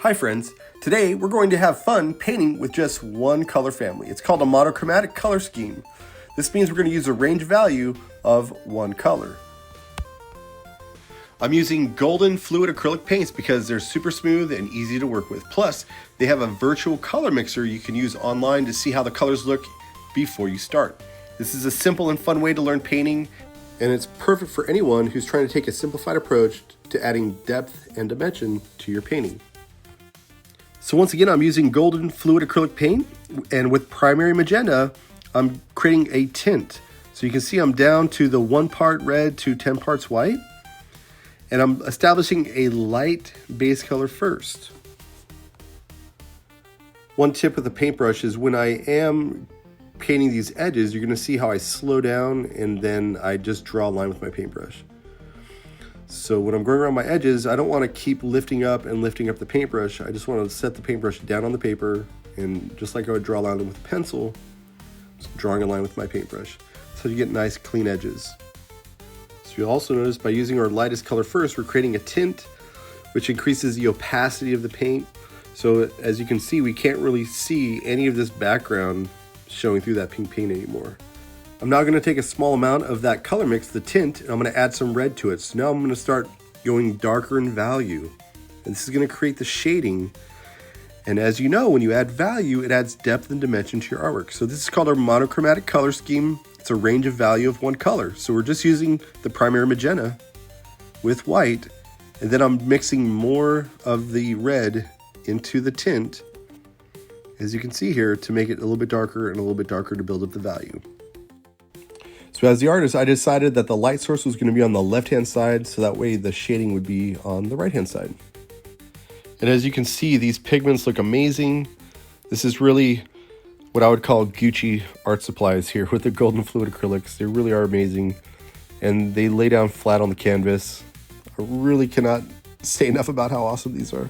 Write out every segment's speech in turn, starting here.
Hi friends, today we're going to have fun painting with just one color family. It's called a monochromatic color scheme. This means we're going to use a range value of one color. I'm using golden fluid acrylic paints because they're super smooth and easy to work with. Plus, they have a virtual color mixer you can use online to see how the colors look before you start. This is a simple and fun way to learn painting, and it's perfect for anyone who's trying to take a simplified approach to adding depth and dimension to your painting. So once again, I'm using golden fluid acrylic paint, and with primary magenta, I'm creating a tint. So you can see I'm down to the 1 part red to 10 parts white, and I'm establishing a light base color first. One tip with the paintbrush is when I am painting these edges, you're gonna see how I slow down and then I just draw a line with my paintbrush. So when I'm going around my edges, I don't want to keep lifting up the paintbrush. I just want to set the paintbrush down on the paper, and just like I would draw a line with a pencil, just drawing a line with my paintbrush. So you get nice clean edges. So you'll also notice by using our lightest color first, we're creating a tint, which increases the opacity of the paint. So as you can see, we can't really see any of this background showing through that pink paint anymore. I'm now going to take a small amount of that color mix, the tint, and I'm going to add some red to it. So now I'm going to start going darker in value. And this is going to create the shading. And as you know, when you add value, it adds depth and dimension to your artwork. So this is called our monochromatic color scheme. It's a range of value of one color. So we're just using the primary magenta with white, and then I'm mixing more of the red into the tint, as you can see here, to make it a little bit darker and a little bit darker to build up the value. So as the artist, I decided that the light source was going to be on the left-hand side, so that way the shading would be on the right-hand side. And as you can see, these pigments look amazing. This is really what I would call Gucci art supplies here with the golden fluid acrylics. They really are amazing, and they lay down flat on the canvas. I really cannot say enough about how awesome these are.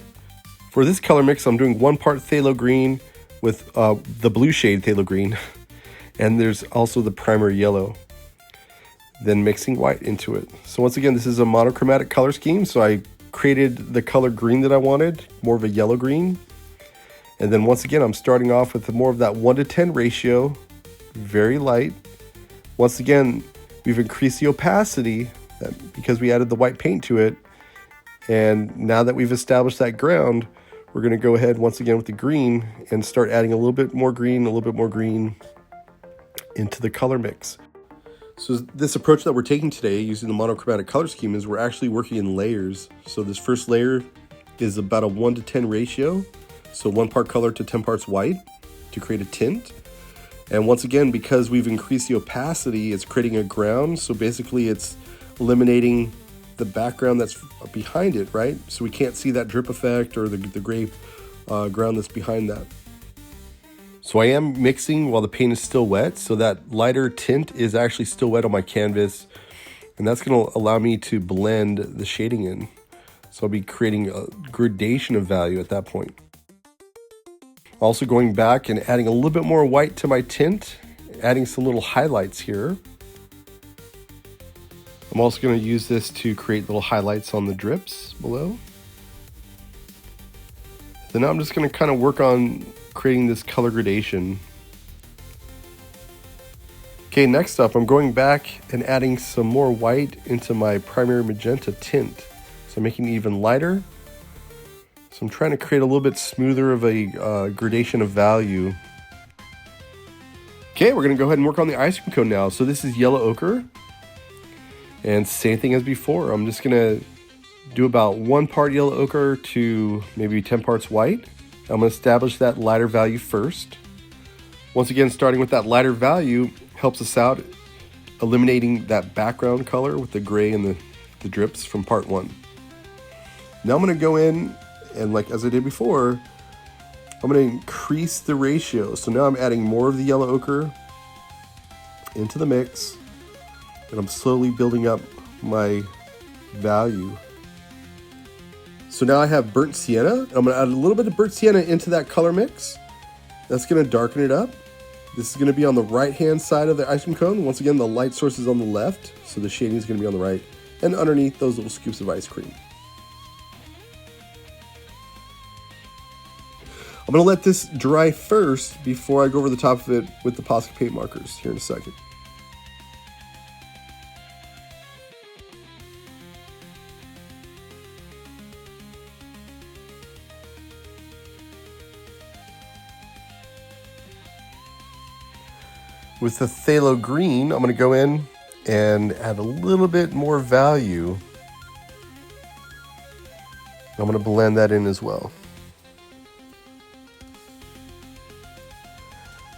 For this color mix, I'm doing 1 part phthalo green with the blue shade phthalo green, and there's also the primary yellow. Then mixing white into it. So once again, this is a monochromatic color scheme. So I created the color green that I wanted, more of a yellow green. And then once again, I'm starting off with more of that 1:10 ratio, very light. Once again, we've increased the opacity because we added the white paint to it. And now that we've established that ground, we're gonna go ahead once again with the green and start adding a little bit more green into the color mix. So this approach that we're taking today using the monochromatic color scheme is we're actually working in layers. So this first layer is about a 1:10 ratio. So 1 part color to 10 parts white to create a tint. And once again, because we've increased the opacity, it's creating a ground. So basically it's eliminating the background that's behind it, right? So we can't see that drip effect or the gray ground that's behind that. So I am mixing while the paint is still wet, so that lighter tint is actually still wet on my canvas, and that's going to allow me to blend the shading in. So I'll be creating a gradation of value at that point. Also going back and adding a little bit more white to my tint, adding some little highlights here. I'm also going to use this to create little highlights on the drips below. Then now I'm just going to kind of work on creating this color gradation. Okay, next up, I'm going back and adding some more white into my primary magenta tint. So I'm making it even lighter. So I'm trying to create a little bit smoother of a gradation of value. Okay, we're gonna go ahead and work on the ice cream cone now. So this is yellow ochre. And same thing as before, I'm just gonna do about 1 part yellow ochre to maybe 10 parts white. I'm going to establish that lighter value first. Once again, starting with that lighter value helps us out, eliminating that background color with the gray and the drips from part 1. Now I'm going to go in and, like as I did before, I'm going to increase the ratio. So now I'm adding more of the yellow ochre into the mix, and I'm slowly building up my value. So now I have burnt sienna. I'm gonna add a little bit of burnt sienna into that color mix. That's gonna darken it up. This is gonna be on the right-hand side of the ice cream cone. Once again, the light source is on the left, so the shading is gonna be on the right, and underneath those little scoops of ice cream. I'm going to let this dry first before I go over the top of it with the Posca paint markers here in a second. With the phthalo green, I'm going to go in and add a little bit more value. I'm going to blend that in as well.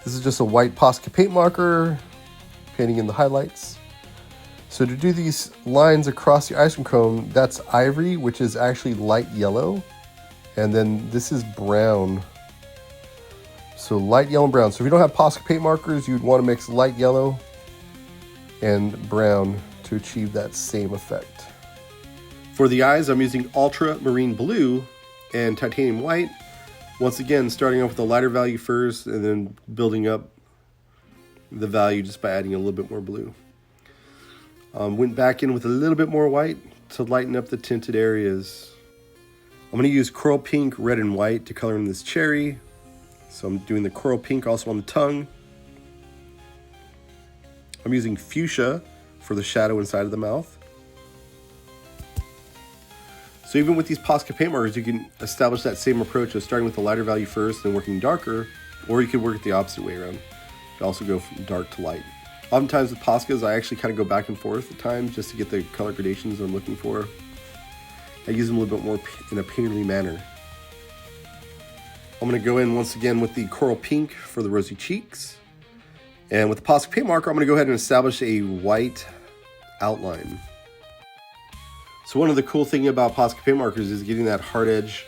This is just a white Posca paint marker, painting in the highlights. So to do these lines across the ice cream cone, that's ivory, which is actually light yellow. And then this is brown. So light yellow and brown. So if you don't have Posca paint markers, you'd want to mix light yellow and brown to achieve that same effect. For the eyes, I'm using ultramarine blue and titanium white. Once again, starting off with a lighter value first and then building up the value just by adding a little bit more blue. Went back in with a little bit more white to lighten up the tinted areas. I'm going to use coral pink, red, and white to color in this cherry. So I'm doing the coral pink also on the tongue. I'm using fuchsia for the shadow inside of the mouth. So even with these Posca paint markers, you can establish that same approach of starting with the lighter value first and working darker, or you could work it the opposite way around. You can also go from dark to light. Oftentimes with Poscas, I actually kind of go back and forth at times just to get the color gradations I'm looking for. I use them a little bit more in a painterly manner. I'm going to go in once again with the coral pink for the rosy cheeks. And with the Posca paint marker, I'm going to go ahead and establish a white outline. So one of the cool things about Posca paint markers is getting that hard edge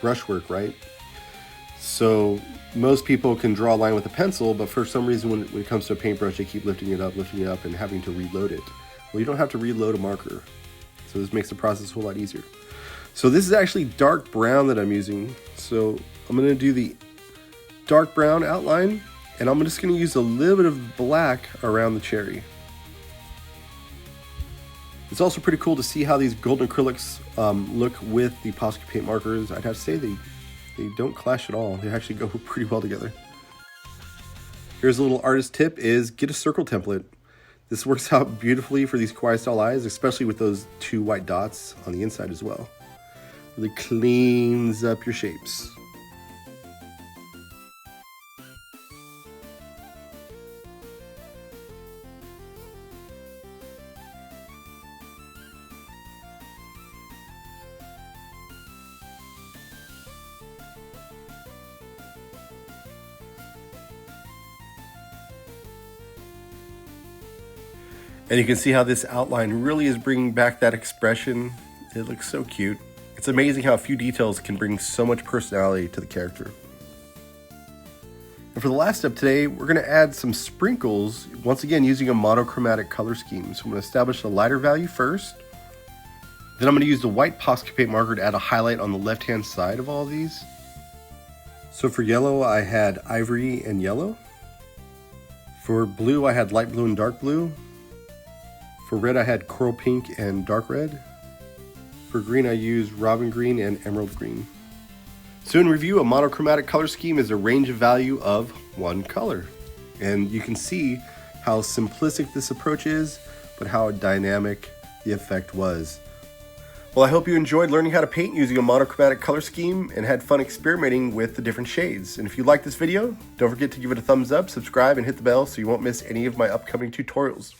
brushwork, right? So most people can draw a line with a pencil, but for some reason when it comes to a paintbrush, they keep lifting it up, and having to reload it. Well, you don't have to reload a marker. So this makes the process a whole lot easier. So this is actually dark brown that I'm using. So I'm going to do the dark brown outline, and I'm just going to use a little bit of black around the cherry. It's also pretty cool to see how these golden acrylics look with the Posca paint markers. I'd have to say they don't clash at all. They actually go pretty well together. Here's a little artist tip: is get a circle template. This works out beautifully for these kawaii style eyes, especially with those two white dots on the inside as well. Really cleans up your shapes. And you can see how this outline really is bringing back that expression. It looks so cute. It's amazing how a few details can bring so much personality to the character. And for the last step today, we're going to add some sprinkles, once again using a monochromatic color scheme. So I'm going to establish a lighter value first. Then I'm going to use the white Posca paint marker to add a highlight on the left-hand side of all of these. So for yellow, I had ivory and yellow. For blue, I had light blue and dark blue. For red, I had coral pink and dark red. For green, I used robin green and emerald green. So in review, a monochromatic color scheme is a range of value of one color. And you can see how simplistic this approach is, but how dynamic the effect was. Well, I hope you enjoyed learning how to paint using a monochromatic color scheme and had fun experimenting with the different shades. And if you like this video, don't forget to give it a thumbs up, subscribe, and hit the bell so you won't miss any of my upcoming tutorials.